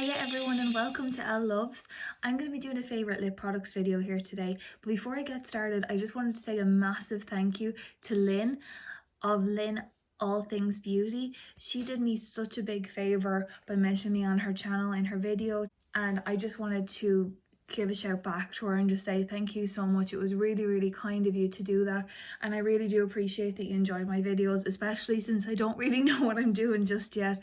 Hiya everyone and welcome to Elle Loves. I'm going to be doing a favourite lip products video here today, but before I get started I just wanted to say a massive thank you to Lynn of Lynn All Things Beauty. She did me such a big favour by mentioning me on her channel in her video, and I just wanted to give a shout back to her and just say thank you so much. It was really kind of you to do that, and I really do appreciate that you enjoyed my videos, especially since I don't really know what I'm doing just yet.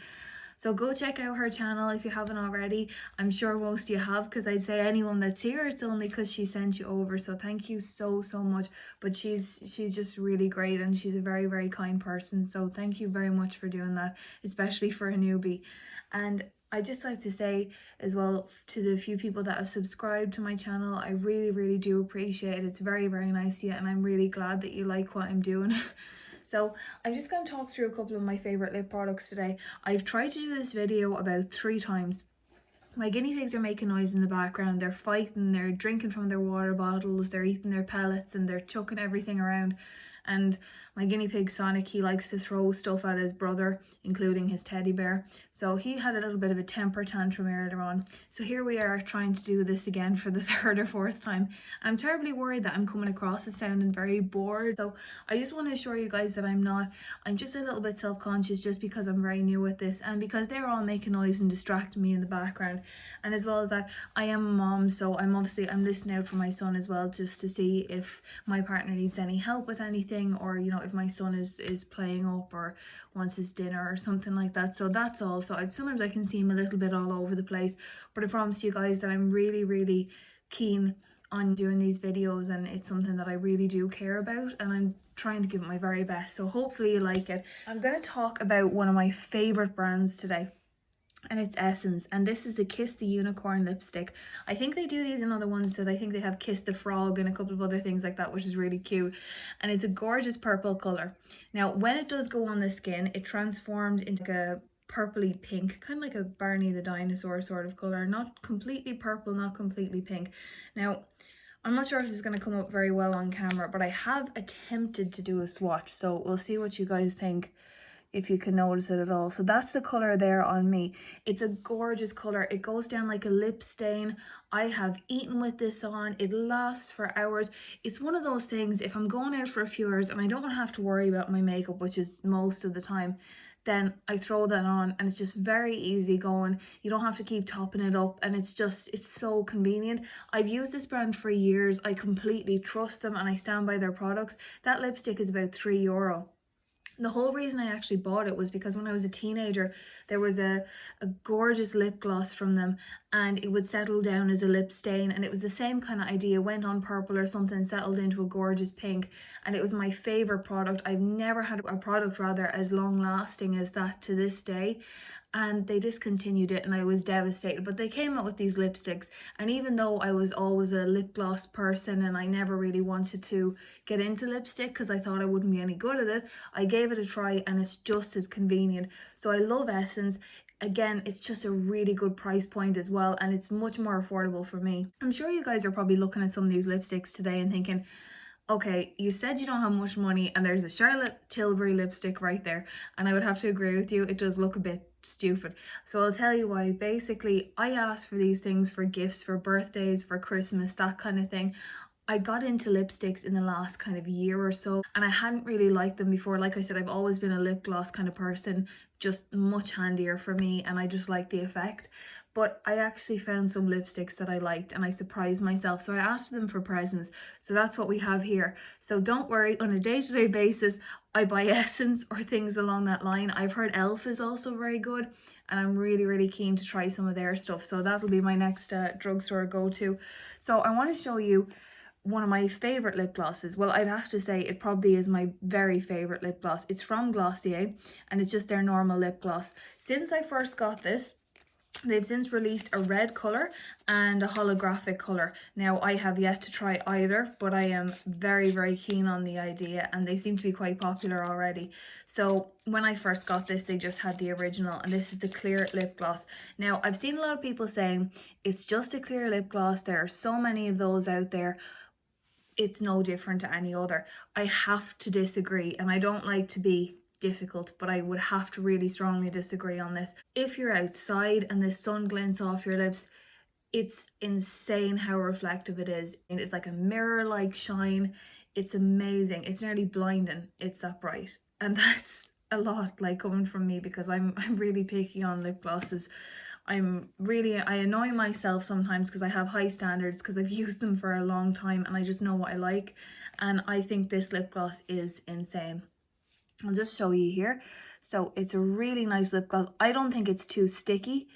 So go check out her channel if you haven't already. I'm sure most of you have, because I'd say anyone that's here, it's only because she sent you over. So thank you so much. But she's just really great, and she's a very kind person. So thank you very much for doing that, especially for a newbie. And I just like to say as well to the few people that have subscribed to my channel, I really do appreciate it. It's very nice of you, and I'm really glad that you like what I'm doing. So I'm just going to talk through a couple of my favourite lip products today. I've tried to do this video about 3 times. My guinea pigs are making noise in the background. They're fighting, they're drinking from their water bottles, they're eating their pellets, and they're chucking everything around. And my guinea pig Sonic, he likes to throw stuff at his brother, including his teddy bear. So he had a little bit of a temper tantrum earlier on. So here we are trying to do this again for the 3rd or 4th time. I'm terribly worried that I'm coming across as sounding very bored. So I just want to assure you guys that I'm not. I'm just a little bit self-conscious just because I'm very new at this, and because they're all making noise and distracting me in the background. And as well as that, I am a mom, so I'm listening out for my son as well, just to see if my partner needs any help with anything, or you know, if my son is playing up or wants his dinner or something like that. So that's all. So sometimes I can seem a little bit all over the place, but I promise you guys that I'm really keen on doing these videos, and it's something that I really do care about, and I'm trying to give it my very best. So hopefully you like it. I'm going to talk about one of my favorite brands today, and it's Essence, and this is the Kiss the Unicorn lipstick. I think they do these in other ones, so I think they have Kiss the Frog and a couple of other things like that, which is really cute. And it's a gorgeous purple color. Now when it does go on the skin, it transformed into like a purpley pink, kind of like a Barney the dinosaur sort of color. Not completely purple, not completely pink. Now I'm not sure if this is going to come up very well on camera, but I have attempted to do a swatch, so we'll see what you guys think, if you can notice it at all. So that's the color there on me. It's a gorgeous color. It goes down like a lip stain. I have eaten with this on. It lasts for hours. It's one of those things, if I'm going out for a few hours and I don't want to have to worry about my makeup, which is most of the time, then I throw that on, and it's just very easy going. You don't have to keep topping it up, and it's so convenient. I've used this brand for years. I completely trust them, and I stand by their products. That lipstick is about €3. The whole reason I actually bought it was because when I was a teenager, there was a gorgeous lip gloss from them, and it would settle down as a lip stain, and it was the same kind of idea. Went on purple or something, settled into a gorgeous pink, and it was my favorite product. I've never had a product rather as long lasting as that to this day. And they discontinued it, and I was devastated. But they came out with these lipsticks, and even though I was always a lip gloss person and I never really wanted to get into lipstick because I thought I wouldn't be any good at it, I gave it a try, and it's just as convenient. So I love Essence. Again, it's just a really good price point as well, and it's much more affordable for me. I'm sure you guys are probably looking at some of these lipsticks today and thinking, okay, you said you don't have much money, and there's a Charlotte Tilbury lipstick right there. And I would have to agree with you, it does look a bit stupid. So I'll tell you why. Basically, I asked for these things for gifts, for birthdays, for Christmas, that kind of thing. I got into lipsticks in the last kind of year or so, and I hadn't really liked them before. Like I said, I've always been a lip gloss kind of person, just much handier for me, and I just like the effect. But I actually found some lipsticks that I liked, and I surprised myself. So I asked them for presents. So that's what we have here. So don't worry, on a day-to-day basis, I buy Essence or things along that line. I've heard e.l.f. is also very good, and I'm really keen to try some of their stuff. So that'll be my next drugstore go-to. So I want to show you one of my favorite lip glosses. Well, I'd have to say it probably is my very favorite lip gloss. It's from Glossier, and it's just their normal lip gloss. Since I first got this, they've since released a red color and a holographic color. Now I have yet to try either, but I am very keen on the idea, and they seem to be quite popular already. So when I first got this, they just had the original, and this is the clear lip gloss. Now I've seen a lot of people saying it's just a clear lip gloss. There are so many of those out there. It's no different to any other. I have to disagree, and I don't like to be difficult, but I would have to really strongly disagree on this. If you're outside and the sun glints off your lips, it's insane how reflective it is, and it's like a mirror-like shine. It's amazing. It's nearly blinding. It's that bright, and that's a lot, like, coming from me, because I'm really picky on lip glosses. I annoy myself sometimes because I have high standards, because I've used them for a long time and I just know what I like, and I think this lip gloss is insane. I'll just show you here. So it's a really nice lip gloss. I don't think it's too sticky.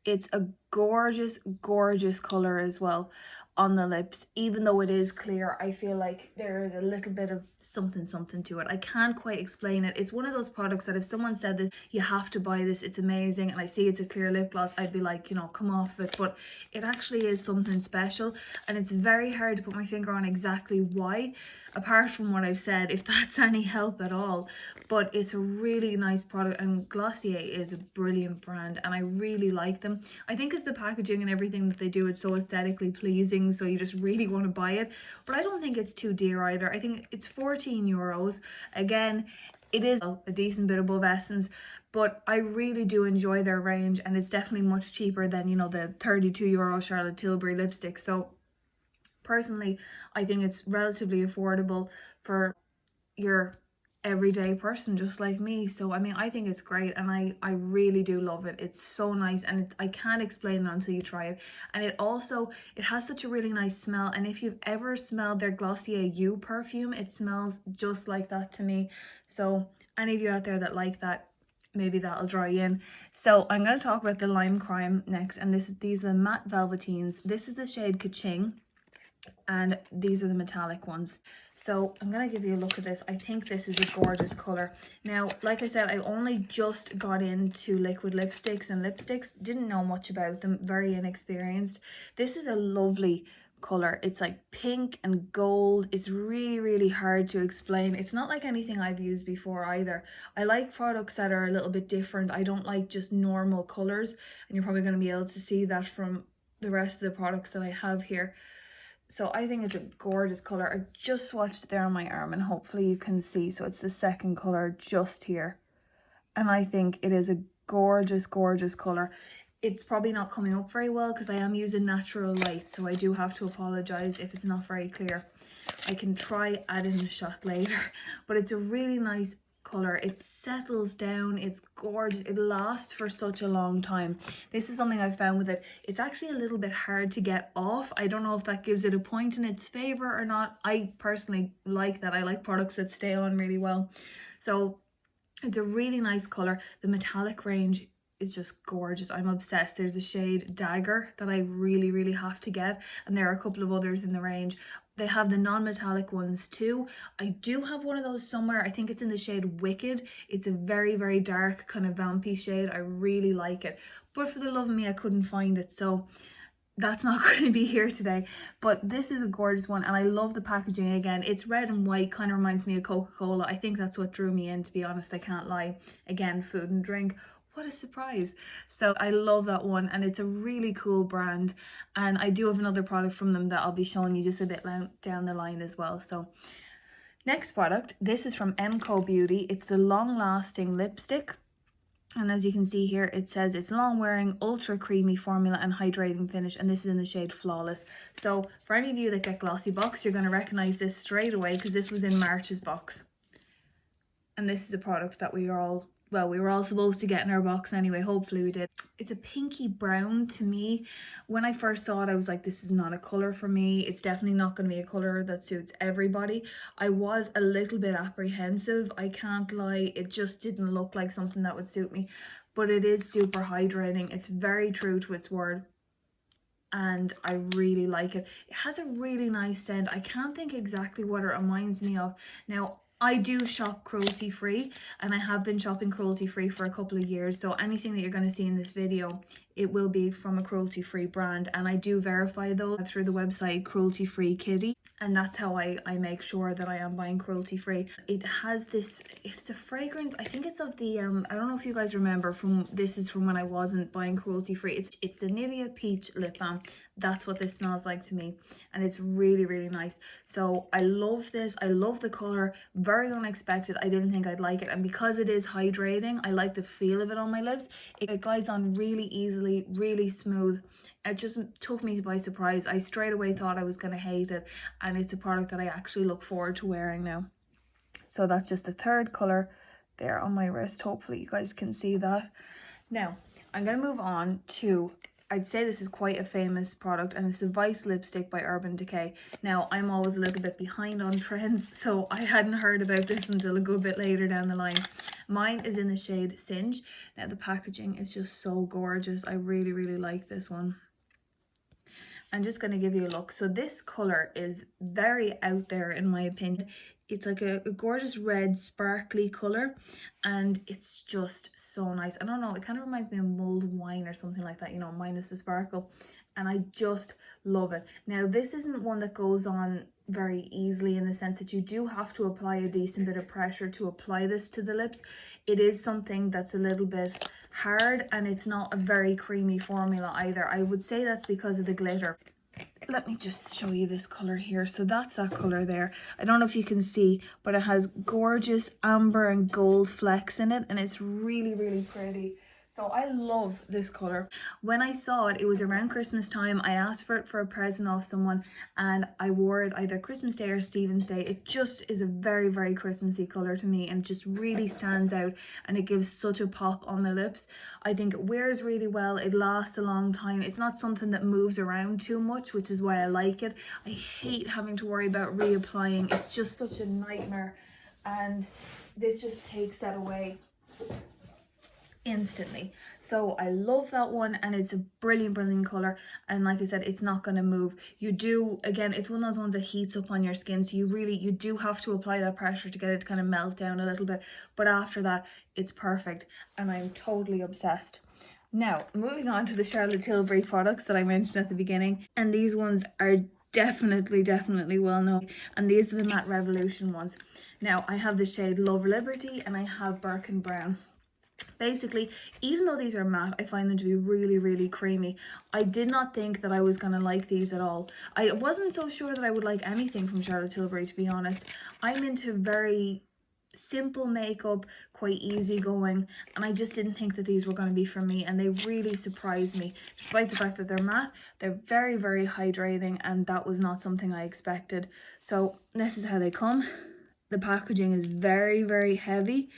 It's a gorgeous, gorgeous color as well on the lips. Even though it is clear, I feel like there is a little bit of something to it. I can't quite explain it. It's one of those products that if someone said this, you have to buy this, it's amazing, and I see it's a clear lip gloss, I'd be like, you know, come off it. But it actually is something special, and it's very hard to put my finger on exactly why, apart from what I've said, if that's any help at all. But it's a really nice product, and Glossier is a brilliant brand, and I really like them. I think it's the packaging and everything that they do, it's so aesthetically pleasing, so you just really want to buy it. But I don't think it's too dear either. I think it's €14. Again, it is a decent bit above Essence, but I really do enjoy their range, and it's definitely much cheaper than, you know, the €32 Charlotte Tilbury lipstick. So personally, I think it's relatively affordable for your everyday person just like me. So I mean, I think it's great, and I really do love it. It's so nice, and I can't explain it until you try it. And it has such a really nice smell, and if you've ever smelled their Glossier You perfume, it smells just like that to me. So any of you out there that like that, maybe that'll draw you in. So I'm going to talk about the limecrime next, and these are the matte velveteens. This is the shade Ka-Ching, and these are the metallic ones. So I'm gonna give you a look at this. I think this is a gorgeous color. Now, like I said, I only just got into liquid lipsticks and lipsticks, didn't know much about them, very inexperienced. This is a lovely color. It's like pink and gold. It's really, really hard to explain. It's not like anything I've used before either. I like products that are a little bit different. I don't like just normal colors, and you're probably going to be able to see that from the rest of the products that I have here. So I think it's a gorgeous color. I just swatched it there on my arm, and hopefully you can see. So it's the second color just here, and I think it is a gorgeous, gorgeous color. It's probably not coming up very well because I am using natural light, so I do have to apologize if it's not very clear. I can try adding a shot later, but it's a really nice color. It settles down, it's gorgeous, it lasts for such a long time. This is something I've found with it. It's actually a little bit hard to get off. I don't know if that gives it a point in its favor or not. I personally like that. I like products that stay on really well. So it's a really nice color. The metallic range is just gorgeous. I'm obsessed. There's a shade Dagger that I really, really have to get, and there are a couple of others in the range. They have the non-metallic ones too. I do have one of those somewhere. I think it's in the shade Wicked. It's a very, very dark kind of vampy shade. I really like it, but for the love of me, I couldn't find it, so that's not going to be here today. But this is a gorgeous one, and I love the packaging. Again, it's red and white, kind of reminds me of Coca-Cola. I think that's what drew me in, to be honest. I can't lie. Again, food and drink. What a surprise. So I love that one, and it's a really cool brand, and I do have another product from them that I'll be showing you just a bit down the line as well. So next product, this is from mcobeauty. It's the long lasting lipstick, and as you can see here, it says it's long wearing, ultra creamy formula and hydrating finish, and this is in the shade Flawless. So for any of you that get Glossy box, you're going to recognize this straight away because this was in March's box, and this is a product that we were all supposed to get in our box anyway. Hopefully we did. It's a pinky brown to me. When I first saw it, I was like, this is not a color for me. It's definitely not going to be a color that suits everybody. I was a little bit apprehensive, I can't lie. It just didn't look like something that would suit me, but it is super hydrating. It's very true to its word, and I really like it. It has a really nice scent. I can't think exactly what it reminds me of. Now, I do shop cruelty free, and I have been shopping cruelty free for a couple of years, so anything that you're going to see in this video, it will be from a cruelty free brand, and I do verify those through the website Cruelty Free Kitty, and that's how I make sure that I am buying cruelty free. It has this, it's a fragrance, I think it's of the I don't know if you guys remember, this is from when I wasn't buying cruelty free. It's the Nivea Peach lip balm. That's what this smells like to me, and it's really, really nice. So I love this. I love the color. Very unexpected. I didn't think I'd like it, and because it is hydrating, I like the feel of it on my lips. It glides on really easily, really smooth. It just took me by surprise. I straight away thought I was going to hate it, and it's a product that I actually look forward to wearing now. So that's just the third color there on my wrist. Hopefully you guys can see that. Now I'm going to move on to, I'd say this is quite a famous product, and it's the Vice lipstick by Urban Decay. Now I'm always a little bit behind on trends, so I hadn't heard about this until a good bit later down the line. Mine is in the shade Singe. Now the packaging is just so gorgeous. I really, really like this one. I'm just going to give you a look. So this color is very out there in my opinion. It's like a gorgeous red sparkly color, and it's just so nice. I don't know, it kind of reminds me of mulled wine or something like that, you know, minus the sparkle, and I just love it. Now this isn't one that goes on very easily, in the sense that you do have to apply a decent bit of pressure to apply this to the lips. It is something that's a little bit hard, and it's not a very creamy formula either. I would say that's because of the glitter. Let me just show you this color here. So that's that color there. I don't know if you can see, but it has gorgeous amber and gold flecks in it, and it's really, really pretty. So I love this color. When I saw it, it was around Christmas time. I asked for it for a present off someone, and I wore it either Christmas Day or Stephen's Day. It just is a very, very Christmassy color to me, and it just really stands out, and it gives such a pop on the lips. I think it wears really well. It lasts a long time. It's not something that moves around too much, which is why I like it. I hate having to worry about reapplying. It's just such a nightmare, and this just takes that away instantly. So I love that one, and it's a brilliant color, and like I said, it's not going to move. You do, again, it's one of those ones that heats up on your skin, so you do have to apply that pressure to get it to kind of melt down a little bit, but after that it's perfect, and I'm totally obsessed. Now moving on to the Charlotte Tilbury products that I mentioned at the beginning, and these ones are definitely well known, and these are the Matte Revolution ones. Now I have the shade Love Liberty, and I have Birkin Brown. Basically, even though these are matte, I find them to be really creamy. I did not think that I was going to like these at all. I wasn't so sure that I would like anything from Charlotte Tilbury, to be honest. I'm into very simple makeup, quite easygoing, and I just didn't think that these were going to be for me, and they really surprised me. Despite the fact that they're matte, they're very hydrating, and that was not something I expected. So this is how they come. The packaging is very heavy,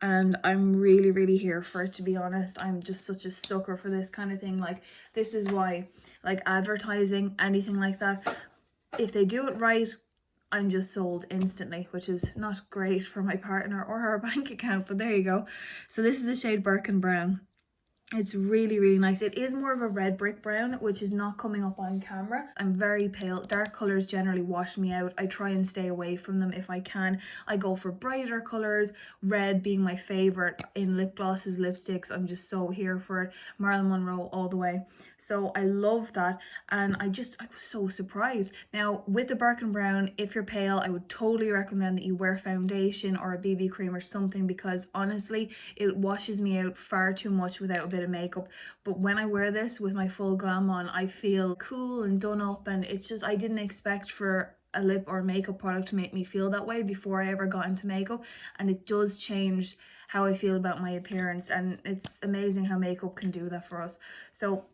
and I'm really here for it, to be honest. I'm just such a sucker for this kind of thing. Like, this is why, like, advertising, anything like that, if they do it right, I'm just sold instantly, which is not great for my partner or our bank account, but there you go. So this is the shade Birkin Brown. It's really nice. It is more of a red brick brown, which is not coming up on camera. I'm very pale. Dark colors generally wash me out. I try and stay away from them if I can. I go for brighter colors, red being my favorite in lip glosses, lipsticks. I'm just so here for it. Marilyn Monroe all the way. So I love that, and I was so surprised. Now with the Birkin Brown, if you're pale, I would totally recommend that you wear foundation or a BB cream or something, because honestly it washes me out far too much without a bit of makeup. But when I wear this with my full glam on, I feel cool and done up, and it's just, I didn't expect for a lip or makeup product to make me feel that way before I ever got into makeup, and it does change how I feel about my appearance, and it's amazing how makeup can do that for us. So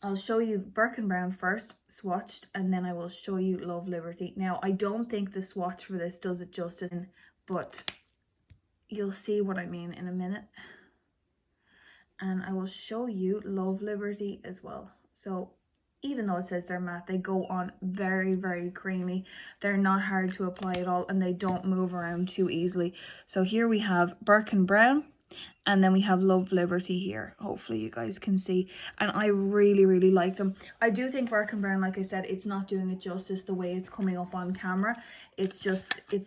I'll show you Birkin Brown first, swatched, and then I will show you Love Liberty. Now, I don't think the swatch for this does it justice, but you'll see what I mean in a minute. And I will show you Love Liberty as well. So even though it says they're matte, they go on very creamy. They're not hard to apply at all, and they don't move around too easily. So here we have Birkin Brown, and then we have Love Liberty here. Hopefully you guys can see, and I really like them. I do think Birkin Brown, like I said, it's not doing it justice the way it's coming up on camera. It's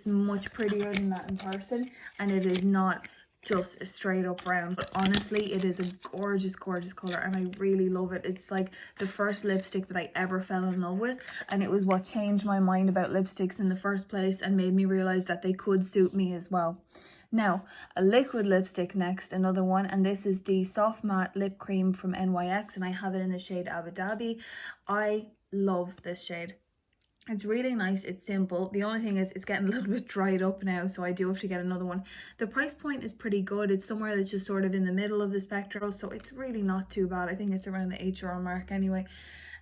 much prettier than that in person, and it is not just a straight up brown, but honestly it is a gorgeous color, and I really love it. It's like the first lipstick that I ever fell in love with, and it was what changed my mind about lipsticks in the first place and made me realize that they could suit me as well. Now, a liquid lipstick next, another one, and this is the Soft Matte Lip Cream from NYX, and I have it in the shade Abu Dhabi. I love this shade. It's really nice, it's simple. The only thing is it's getting a little bit dried up now, so I do have to get another one. The price point is pretty good. It's somewhere that's just sort of in the middle of the spectrum, so it's really not too bad. I think it's around the €8 mark anyway.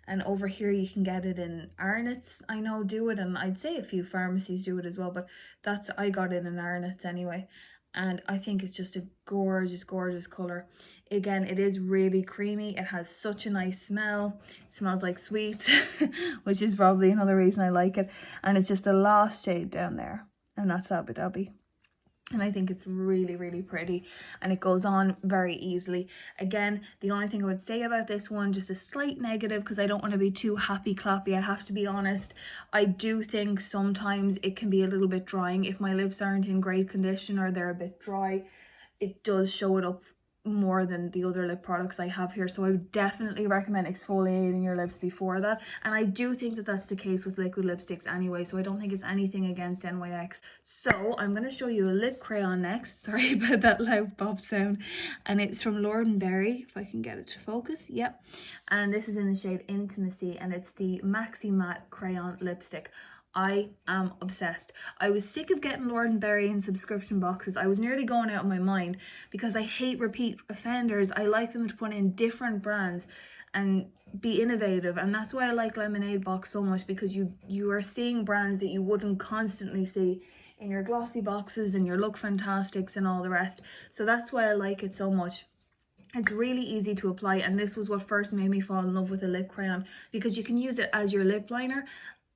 And over here you can get it in Arnott's, I know, do it, and I'd say a few pharmacies do it as well, but I got it in Arnott's anyway. And I think it's just a gorgeous, gorgeous colour. Again, it is really creamy. It has such a nice smell. It smells like sweets, which is probably another reason I like it. And it's just the last shade down there, and that's Abu Dhabi. And I think it's really, really pretty, and it goes on very easily. Again, the only thing I would say about this one, just a slight negative, because I don't want to be too happy clappy, I have to be honest. I do think sometimes it can be a little bit drying. If my lips aren't in great condition or they're a bit dry, it does show it up more than the other lip products I have here. So I would definitely recommend exfoliating your lips before that, and I do think that that's the case with liquid lipsticks anyway, so I don't think it's anything against NYX. So I'm going to show you a lip crayon next. Sorry about that loud pop sound. And it's from Lord and Berry, if I can get it to focus. Yep. And this is in the shade Intimacy, and it's the Maxi Matte Crayon Lipstick. I am obsessed. I was sick of getting Lord & Berry in subscription boxes. I was nearly going out of my mind because I hate repeat offenders. I like them to put in different brands and be innovative, and that's why I like Lemonade Box so much, because you are seeing brands that you wouldn't constantly see in your glossy boxes and your Look Fantastics and all the rest. So that's why I like it so much. It's really easy to apply, and this was what first made me fall in love with a lip crayon, because you can use it as your lip liner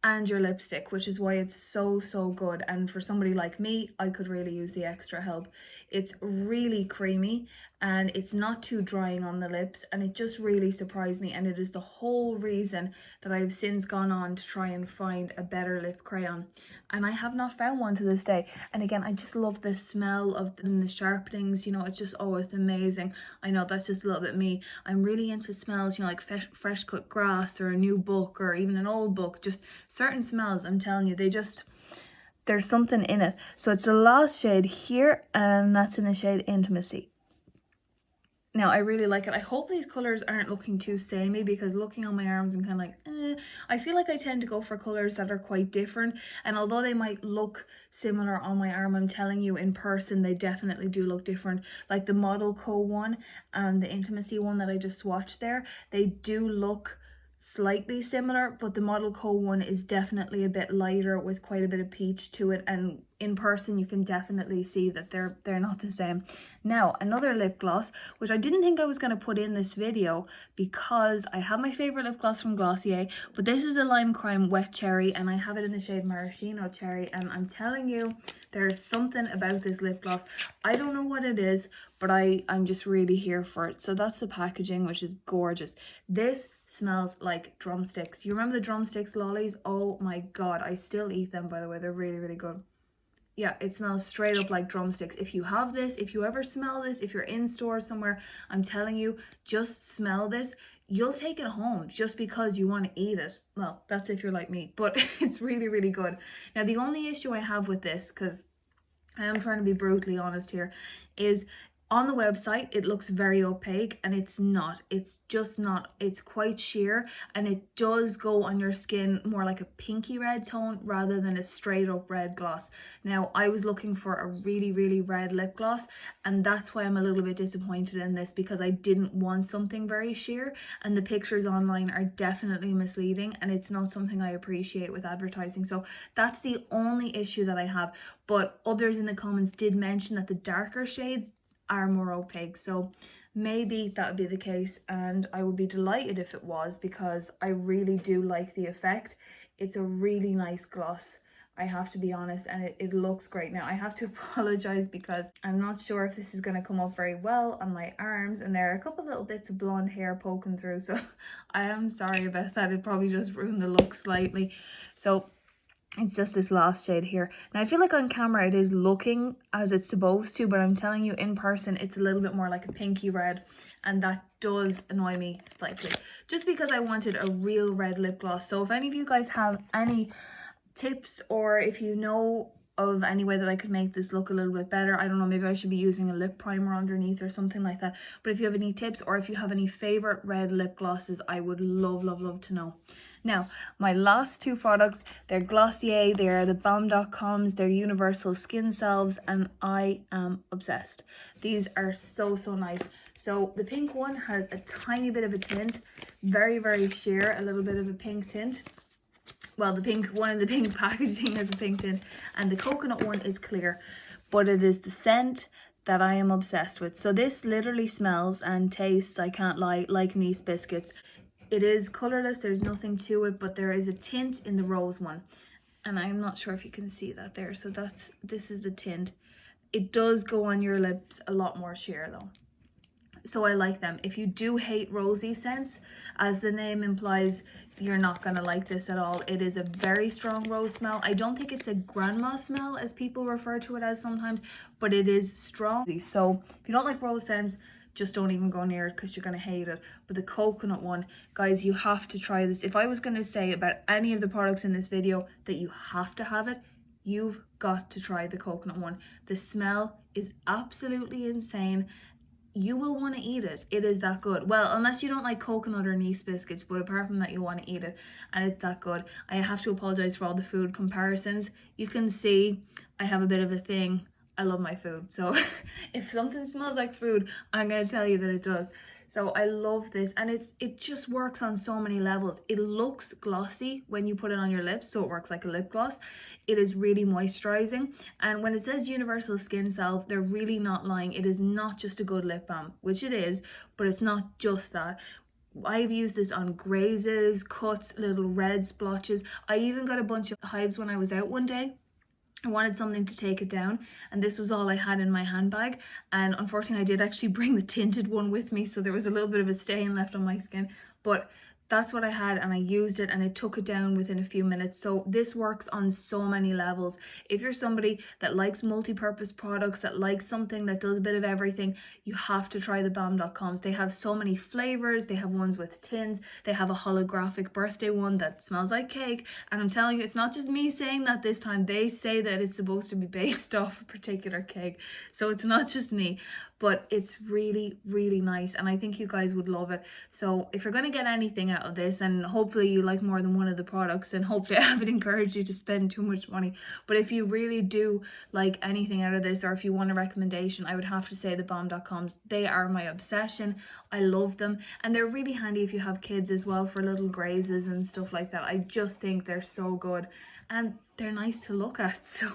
and your lipstick, which is why it's so good. And for somebody like me, I could really use the extra help. It's really creamy and it's not too drying on the lips, and it just really surprised me, and it is the whole reason that I have since gone on to try and find a better lip crayon, and I have not found one to this day. And again, I just love the smell of the sharpenings, you know. It's just, oh, it's amazing. I know that's just a little bit me. I'm really into smells, you know, like fresh cut grass or a new book or even an old book. Just certain smells, I'm telling you, there's something in it. So it's the last shade here, and that's in the shade Intimacy. Now, I really like it. I hope these colours aren't looking too samey, because looking on my arms, I'm kind of like, I feel like I tend to go for colours that are quite different. And although they might look similar on my arm, I'm telling you, in person, they definitely do look different. Like the Model Co one and the Intimacy one that I just swatched there, they do look slightly similar, but the Model Co one is definitely a bit lighter with quite a bit of peach to it, and in person you can definitely see that they're not the same. Now, another lip gloss, which I didn't think I was going to put in this video because I have my favorite lip gloss from Glossier, but this is a limecrime wet cherry, and I have it in the shade maraschino cherry, and I'm telling you, there's something about this lip gloss. I don't know what it is, but I'm just really here for it. So that's the packaging, which is gorgeous. This smells like drumsticks. You remember the drumsticks lollies? Oh my god, I still eat them, by the way. They're really good. Yeah, it smells straight up like drumsticks. If you have this, if you ever smell this, if you're in store somewhere, I'm telling you, just smell this. You'll take it home just because you want to eat it. Well, that's if you're like me, but it's really good. Now, the only issue I have with this, because I am trying to be brutally honest here, is on the website it looks very opaque, and it's not. It's just not. It's quite sheer, and it does go on your skin more like a pinky red tone rather than a straight up red gloss. Now, I was looking for a really red lip gloss, and that's why I'm a little bit disappointed in this, because I didn't want something very sheer, and the pictures online are definitely misleading, and it's not something I appreciate with advertising. So that's the only issue that I have. But others in the comments did mention that the darker shades are more opaque, so maybe that would be the case, and I would be delighted if it was, because I really do like the effect. It's a really nice gloss, I have to be honest, and it looks great. Now, I have to apologize because I'm not sure if this is going to come up very well on my arms, and there are a couple little bits of blonde hair poking through, so I am sorry about that. It probably just ruined the look slightly. So it's just this last shade here. Now, I feel like on camera it is looking as it's supposed to, but I'm telling you, in person it's a little bit more like a pinky red, and that does annoy me slightly, just because I wanted a real red lip gloss. So if any of you guys have any tips, or if you know of any way that I could make this look a little bit better. I don't know, maybe I should be using a lip primer underneath or something like that. But if you have any tips, or if you have any favorite red lip glosses, I would love to know. Now, my last two products, they're Glossier, they're the balm.coms, they're universal skin salves, and I am obsessed. These are so nice. So the pink one has a tiny bit of a tint, very sheer, a little bit of a pink tint. Well, the pink one in the pink packaging has a pink tint, and the coconut one is clear, but it is the scent that I am obsessed with. So this literally smells and tastes, I can't lie, like Nice biscuits. It is colorless, there's nothing to it, but there is a tint in the rose one, and I'm not sure if you can see that there. So this is the tint. It does go on your lips a lot more sheer though, so I like them. If you do hate rosy scents, as the name implies, you're not gonna like this at all. It is a very strong rose smell. I don't think it's a grandma smell as people refer to it as sometimes, but it is strong. So if you don't like rose scents, just don't even go near it because you're gonna hate it. But the coconut one, guys, you have to try this. If I was gonna say about any of the products in this video that you have to have it, you've got to try the coconut one. The smell is absolutely insane. You will want to eat it. It is that good. Well, unless you don't like coconut or Nice biscuits, but apart from that, you want to eat it, and it's that good. I have to apologize for all the food comparisons. You can see I have a bit of a thing. I love my food, so if something smells like food, I'm going to tell you that it does. So I love this, and it just works on so many levels. It looks glossy when you put it on your lips, so it works like a lip gloss. It is really moisturizing, and when it says universal skin salve, they're really not lying. It is not just a good lip balm, which it is, but it's not just that. I've used this on grazes, cuts, little red splotches. I even got a bunch of hives when I was out one day. I wanted something to take it down, and this was all I had in my handbag, and unfortunately I did actually bring the tinted one with me, so there was a little bit of a stain left on my skin, but that's what I had, and I used it and it took it down within a few minutes. So this works on so many levels. If you're somebody that likes multi-purpose products, that likes something that does a bit of everything, you have to try the balm.coms. They have so many flavors. They have ones with tints. They have a holographic birthday one that smells like cake, and I'm telling you, it's not just me saying that this time. They say that it's supposed to be based off a particular cake, so it's not just me. But it's really nice, and I think you guys would love it. So if you're going to get anything out of this, and hopefully you like more than one of the products, and hopefully I haven't encouraged you to spend too much money, but if you really do like anything out of this, or if you want a recommendation, I would have to say the balm.coms. They are my obsession. I love them, and they're really handy if you have kids as well, for little grazes and stuff like that. I just think they're so good, and they're nice to look at, so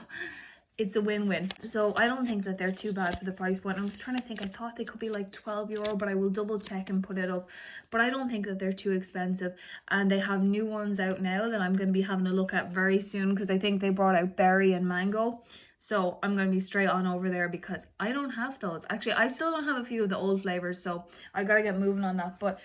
it's a win-win. So I don't think that they're too bad for the price point. I was trying to think, I thought they could be like €12, but I will double check and put it up. But I don't think that they're too expensive, and they have new ones out now that I'm going to be having a look at very soon, because I think they brought out berry and mango. So I'm going to be straight on over there, because I don't have those. Actually, I still don't have a few of the old flavors, so I gotta get moving on that. But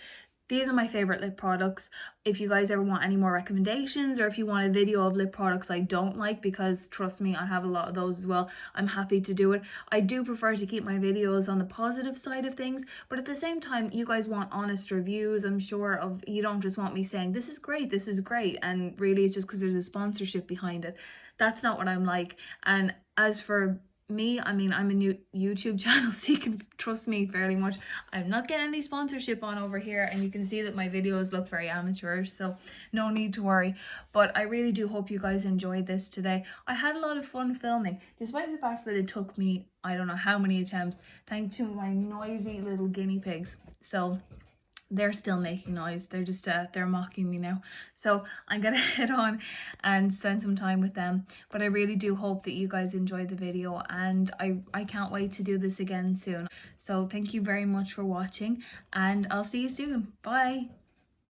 these are my favorite lip products. If you guys ever want any more recommendations, or if you want a video of lip products I don't like, because trust me, I have a lot of those as well, I'm happy to do it. I do prefer to keep my videos on the positive side of things, but at the same time, you guys want honest reviews, I'm sure. Of, you don't just want me saying this is great, and really it's just because there's a sponsorship behind it. That's not what I'm like. And as for me, I mean, I'm a new YouTube channel, so you can trust me fairly much. I'm not getting any sponsorship on over here, and you can see that my videos look very amateur, so no need to worry. But I really do hope you guys enjoyed this today. I had a lot of fun filming, despite the fact that it took me I don't know how many attempts, thanks to my noisy little guinea pigs. So they're still making noise. They're just they're mocking me now, so I'm gonna head on and spend some time with them. But I really do hope that you guys enjoyed the video, and I can't wait to do this again soon. So thank you very much for watching, and I'll see you soon. Bye.